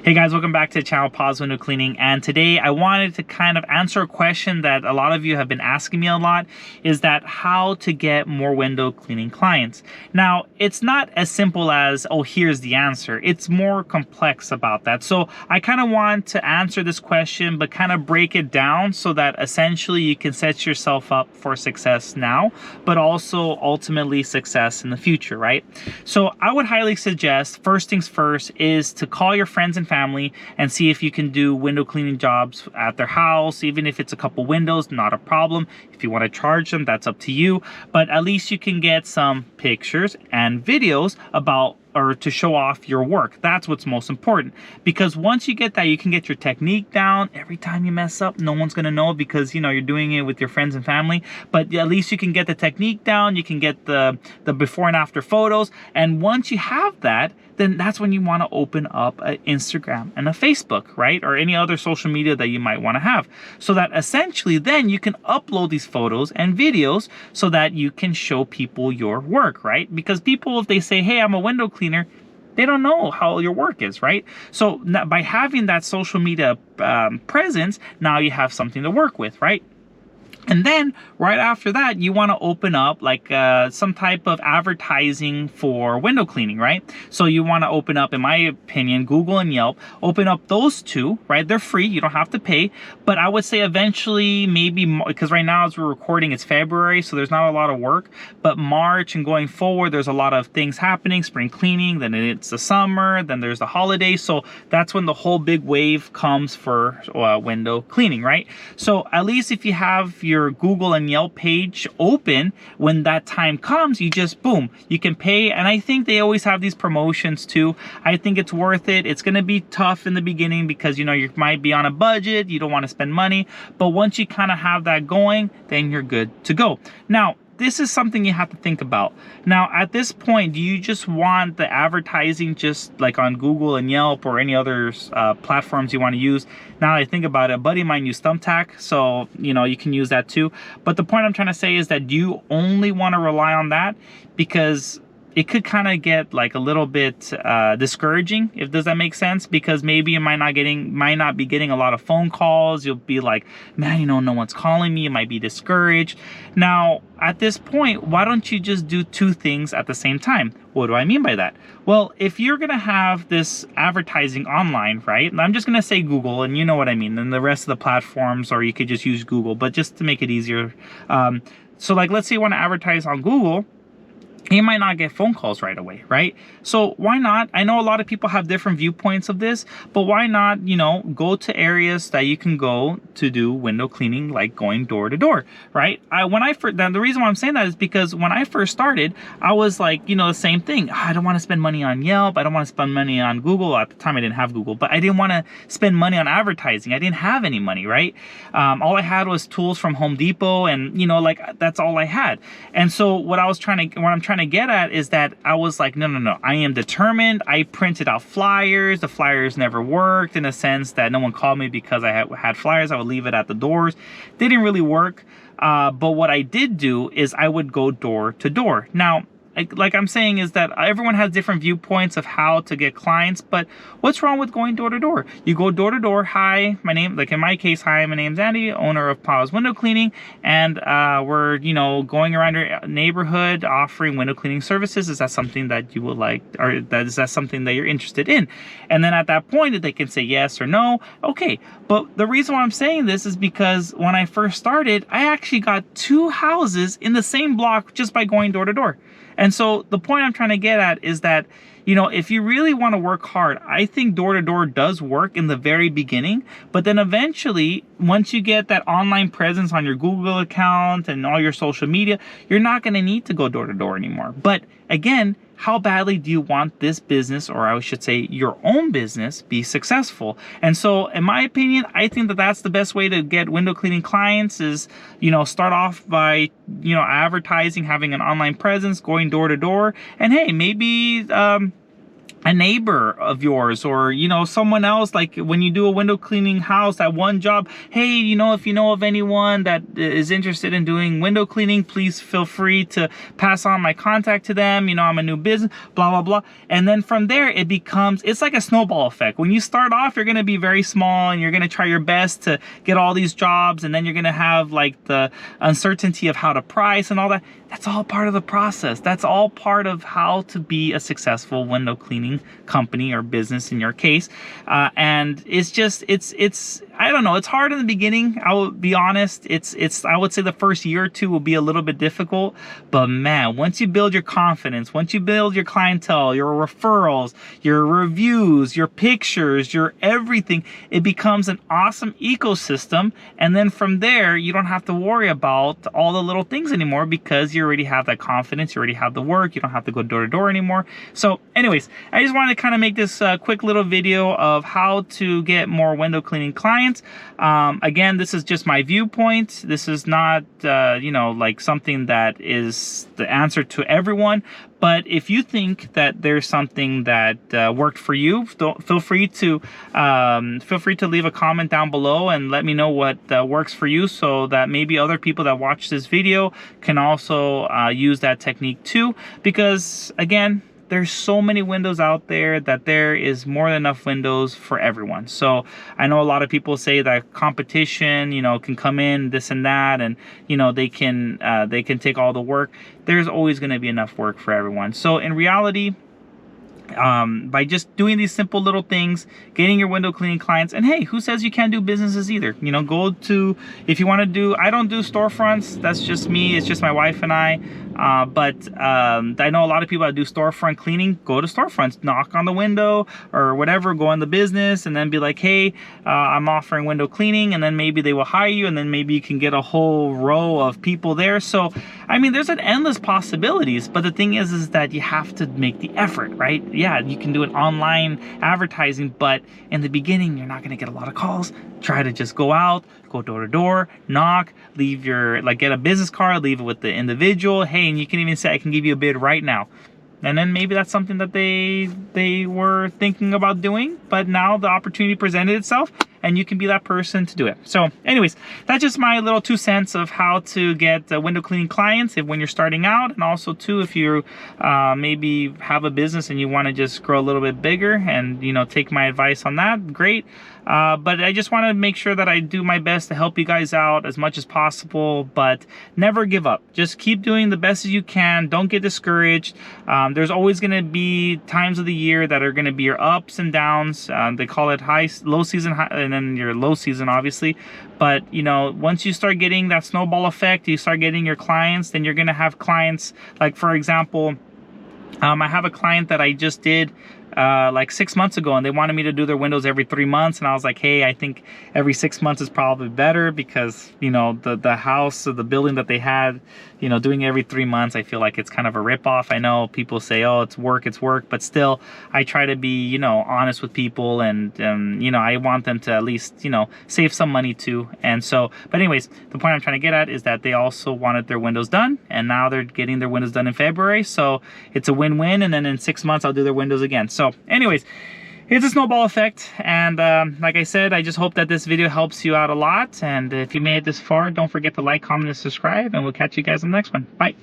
Hey guys, welcome back to the channel Paws Window Cleaning, and today I wanted to kind of answer a question that a lot of you have been asking me a lot, is that how to get more window cleaning clients. Now, it's not as simple as, oh, here's the answer. It's more complex about that. So I kind of want to answer this question, but kind of break it down so that essentially you can set yourself up for success now, but also ultimately success in the future, right? So I would highly suggest, first things first, is to call your friends and family and see if you can do window cleaning jobs at their house. Even if it's a couple windows, not a problem. If you want to charge them, that's up to you, but at least you can get some pictures and videos about, or to show off your work. That's what's most important, because once you get that, you can get your technique down. Every time you mess up, no one's gonna know, because you know you're doing it with your friends and family, but at least you can get the technique down. You can get the before and after photos, and once you have that, then that's when you want to open up an Instagram and a Facebook, right? Or any other social media that you might want to have, so that essentially then you can upload these photos and videos so that you can show people your work, right? Because people, if they say, hey, I'm a window cleaner, they don't know how your work is, right? So by having that social media presence, now you have something to work with, right? And then right after that, you want to open up like some type of advertising for window cleaning, right? So you want to open up, in my opinion, Google and Yelp. Open up those two, right? They're free. You don't have to pay. But I would say eventually, maybe, because right now as we're recording, it's February, so there's not a lot of work. But March and going forward, there's a lot of things happening. Spring cleaning, then it's the summer, then there's the holidays. So that's when the whole big wave comes for window cleaning, right? So at least if you have your Google and Yelp page open, when that time comes, you just boom, you can pay. And I think they always have these promotions too. I think it's worth it. It's going to be tough in the beginning because you know you might be on a budget, you don't want to spend money, but once you kind of have that going, then you're good to go. Now, this is something you have to think about. Now, at this point, do you just want the advertising just like on Google and Yelp or any other platforms you want to use? Now that I think about it, a buddy of mine used Thumbtack, so you know you can use that too. But the point I'm trying to say is that do you only want to rely on that? Because it could kind of get like a little bit discouraging, if does that make sense? Because maybe you might not be getting a lot of phone calls. You'll be like, man, you know, no one's calling me. You might be discouraged. Now, at this point, why don't you just do two things at the same time? What do I mean by that? Well, if you're gonna have this advertising online, right? And I'm just gonna say Google, and you know what I mean, and the rest of the platforms, or you could just use Google, but just to make it easier. So like, let's say you want to advertise on Google. You might not get phone calls right away, right? So why not? I know a lot of people have different viewpoints of this, but why not, you know, go to areas that you can go to do window cleaning, like going door to door, right? The reason why I'm saying that is because when I first started, I was like, you know, the same thing. I don't want to spend money on Yelp. I don't want to spend money on Google. At the time, I didn't have Google, but I didn't want to spend money on advertising. I didn't have any money, right? All I had was tools from Home Depot, and you know, like that's all I had. And so what I'm trying to get at is that I was like, no, I am determined. I printed out flyers. The flyers never worked, in a sense that no one called me because I had flyers. I would leave it at the doors. They didn't really work. But what I did do is I would go door to door. Now, like I'm saying, is that everyone has different viewpoints of how to get clients, but what's wrong with going door to door? You go door to door. Hi, my name, like in my case, hi, my name's Andy, owner of Paws Window Cleaning, and we're, you know, going around your neighborhood offering window cleaning services. Is that something that you would like, or is that something that you're interested in? And then at that point, they can say yes or no. Okay, but the reason why I'm saying this is because when I first started, I actually got 2 houses in the same block just by going door to door. And so the point I'm trying to get at is that, you know, if you really want to work hard, I think door-to-door does work in the very beginning, but then eventually, once you get that online presence on your Google account and all your social media, you're not going to need to go door-to-door anymore. But again, how badly do you want this business, or I should say your own business, be successful? And so in my opinion, I think that that's the best way to get window cleaning clients is, you know, start off by, you know, advertising, having an online presence, going door to door, and hey, maybe a neighbor of yours, or you know, someone else, like when you do a window cleaning house, that one job, hey, you know, if you know of anyone that is interested in doing window cleaning, please feel free to pass on my contact to them. You know, I'm a new business, blah blah blah. And then from there it becomes, it's like a snowball effect. When you start off, you're going to be very small and you're going to try your best to get all these jobs, and then you're going to have like the uncertainty of how to price and all that. That's all part of the process. That's all part of how to be a successful window cleaning company or business in your case. And it's just, it's I don't know, it's hard in the beginning. I will be honest. I would say the first year or two will be a little bit difficult, but man, once you build your confidence, once you build your clientele, your referrals, your reviews, your pictures, your everything, it becomes an awesome ecosystem. And then from there, you don't have to worry about all the little things anymore, because you already have that confidence, you already have the work, you don't have to go door to door anymore. So anyways, I just wanted to kind of make this quick little video of how to get more window cleaning clients. Again, this is just my viewpoint. This is not, you know, like something that is the answer to everyone. But if you think that there's something that worked for you, feel free to leave a comment down below and let me know what works for you, so that maybe other people that watch this video can also use that technique too. Because again, there's so many windows out there that there is more than enough windows for everyone. So I know a lot of people say that competition, you know, can come in, this and that, and you know, they can take all the work. There's always going to be enough work for everyone. So in reality, by just doing these simple little things, getting your window cleaning clients, and hey, who says you can't do businesses either? You know, go to, if you want to do, I don't do storefronts, that's just me, it's just my wife and I. But I know a lot of people that do storefront cleaning. Go to storefronts, knock on the window or whatever, go in the business, and then be like, hey, I'm offering window cleaning, and then maybe they will hire you, and then maybe you can get a whole row of people there. So I mean, there's an endless possibilities, but the thing is that you have to make the effort, right? Yeah, you can do an online advertising, but in the beginning, you're not going to get a lot of calls. Try to just go out, go door to door, knock, leave your, like, get a business card, leave it with the individual. Hey, and you can even say, I can give you a bid right now. And then maybe that's something that they were thinking about doing, but now the opportunity presented itself, and you can be that person to do it. So anyways, that's just my little 2 cents of how to get window cleaning clients when you're starting out, and also too, if you maybe have a business and you want to just grow a little bit bigger and, you know, take my advice on that, great. But I just want to make sure that I do my best to help you guys out as much as possible, but never give up. Just keep doing the best as you can. Don't get discouraged. There's always going to be times of the year that are going to be your ups and downs. They call it low season, and then your low season, obviously. But, you know, once you start getting that snowball effect, you start getting your clients, then you're going to have clients, like, for example, I have a client that I just did like 6 months ago, and they wanted me to do their windows every 3 months, and I was like, hey, I think every 6 months is probably better, because, you know, the house or the building that they had, you know, doing every 3 months, I feel like it's kind of a ripoff. I know people say, oh, it's work, but still, I try to be, you know, honest with people, and you know, I want them to at least, you know, save some money too. And so, but anyways, the point I'm trying to get at is that they also wanted their windows done, and now they're getting their windows done in February, so it's a win-win. And then in 6 months, I'll do their windows again. So anyways, it's a snowball effect, and like I said, I just hope that this video helps you out a lot. And if you made it this far, don't forget to like, comment, and subscribe, and we'll catch you guys in the next one. Bye.